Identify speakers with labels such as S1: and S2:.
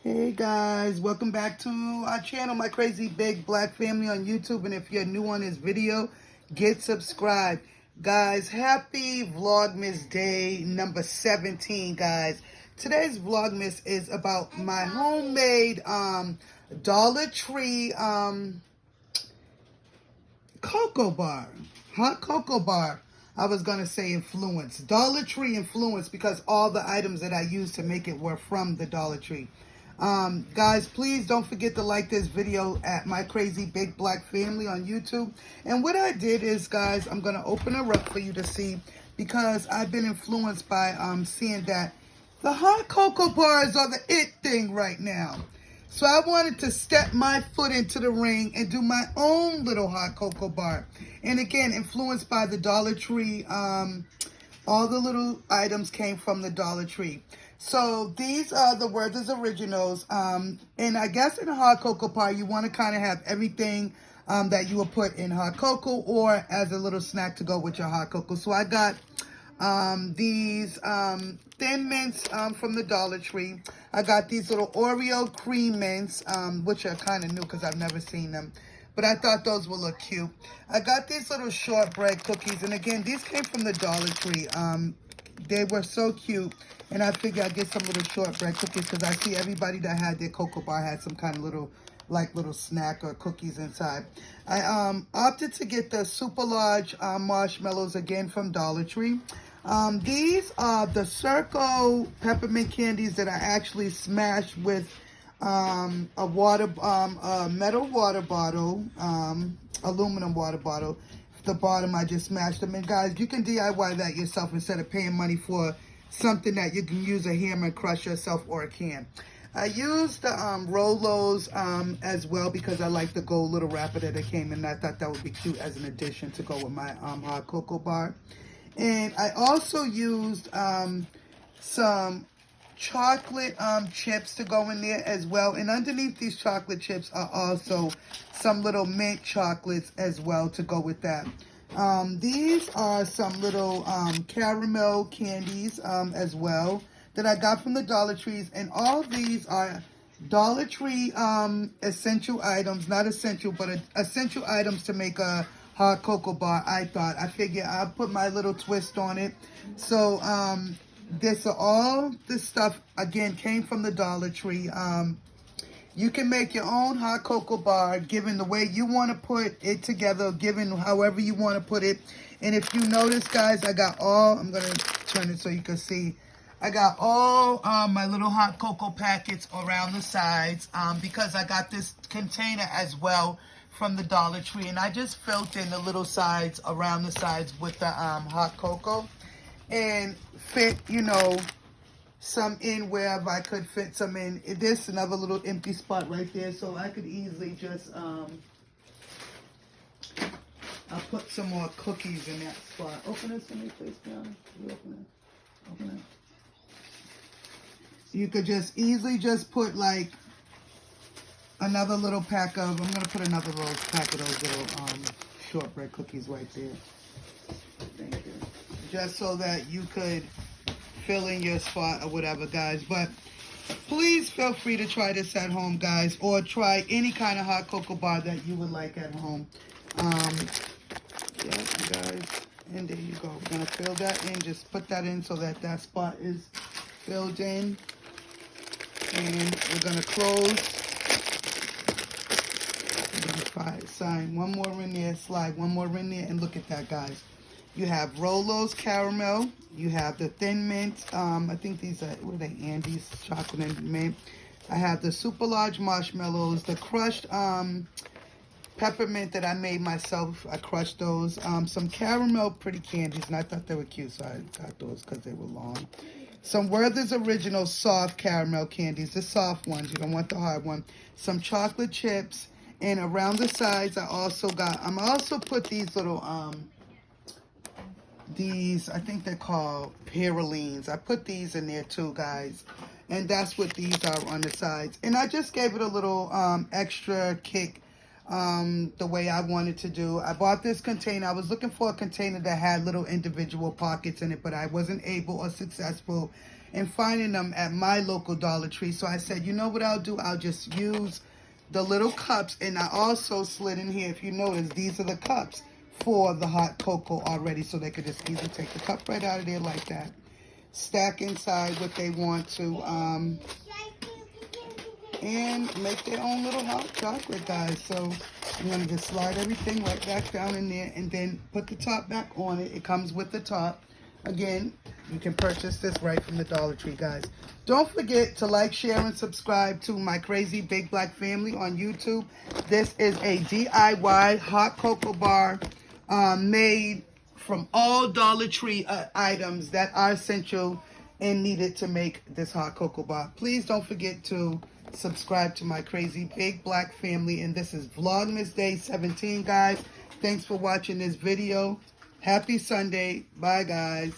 S1: Hey guys, welcome back to our channel, my crazy big black family on YouTube. And if you're new on this video, get subscribed. Guys, happy Vlogmas day number 17, guys. Today's Vlogmas is about my homemade Dollar Tree cocoa bar, hot cocoa bar. I was going to say influence, Dollar Tree influence, because all the items that I used to make it were from the Dollar Tree. Guys, please don't forget to like this video at my crazy big black family on YouTube. And what I did is, guys, I'm going to open her up for you to see, because I've been influenced by seeing that the hot cocoa bars are the it thing right now. So I wanted to step my foot into the ring and do my own little hot cocoa bar. And again, influenced by the Dollar Tree. All the little items came from the Dollar Tree. So these are the Werther's Originals. And I guess in a hot cocoa bar, you want to kind of have everything that you would put in hot cocoa or as a little snack to go with your hot cocoa. So I got these Thin Mints from the Dollar Tree. I got these little Oreo Cream Mints, which are kind of new because I've never seen them. But I thought those would look cute. I got these little shortbread cookies. And again, these came from the Dollar Tree. They were so cute. And I figured I'd get some little shortbread cookies because I see everybody that had their cocoa bar had some kind of little snack or cookies inside. I opted to get the super large marshmallows again from Dollar Tree. These are the Circo peppermint candies that I actually smashed with a metal water bottle, aluminum water bottle. The bottom, I just smashed them. And guys, you can DIY that yourself instead of paying money for something that you can use a hammer and crush yourself or a can. I used the Rolos as well because I like the gold little wrapper that it came in. I thought that would be cute as an addition to go with my hot cocoa bar. And I also used some chocolate chips to go in there as well. And underneath these chocolate chips are also some little mint chocolates as well to go with that. These are some little caramel candies as well that I got from the Dollar Trees. And all these are Dollar Tree essential items, not essential, but essential items to make a hot cocoa bar. I figured I'll put my little twist on it. So all this stuff again came from the Dollar Tree. You can make your own hot cocoa bar given the way you want to put it together, given however you want to put it. And if you notice, guys, I got all, I'm going to turn it so you can see, I got all my little hot cocoa packets around the sides because I got this container as well from the Dollar Tree. And I just filled in the little sides around the sides with the hot cocoa and fit, you know, some in wherever I could fit some in. There's another little empty spot right there, so I could easily just I'll put some more cookies in that spot. Open this for me, please, Brianna. You open it. Open it. You could just easily just put like another little pack of, I'm gonna put another little pack of those little shortbread cookies right there. Thank you. Just so that you could fill in your spot or whatever, guys. But please feel free to try this at home, guys, or try any kind of hot cocoa bar that you would like at home. Yeah, guys, and there you go. We're gonna fill that in. Just put that in so that that spot is filled in, and we're gonna close. We're gonna sign one more in there, slide one more in there, and look at that, guys. You have Rolos caramel. You have the Thin Mint. I think these are, what are they, Andes chocolate and mint. I have the super large marshmallows, the crushed peppermint that I made myself. I crushed those. Some caramel pretty candies, and I thought they were cute, so I got those because they were long. Some Werther's Original soft caramel candies, the soft ones. You don't want the hard one. Some chocolate chips, and around the sides, I also put these little I think they're called Perylines. I put these in there too, guys. And that's what these are on the sides. And I just gave it a little extra kick the way I wanted to do. I bought this container. I was looking for a container that had little individual pockets in it, but I wasn't able or successful and finding them at my local Dollar Tree. So I said, you know what I'll do? I'll just use the little cups. And I also slid in here, if you notice, these are the cups for the hot cocoa already. So they could just easily take the cup right out of there like that. Stack inside what they want to, and make their own little hot chocolate, guys. So I'm going to just slide everything right back down in there and then put the top back on it. It comes with the top. Again, you can purchase this right from the Dollar Tree, guys. Don't forget to like, share, and subscribe to my Crazy Big Black Family on YouTube. This is a DIY hot cocoa bar made from all Dollar Tree items that are essential and needed to make this hot cocoa bar. Please don't forget to subscribe to my Crazy Big Black Family. And this is Vlogmas Day 17, guys. Thanks for watching this video. Happy Sunday. Bye, guys.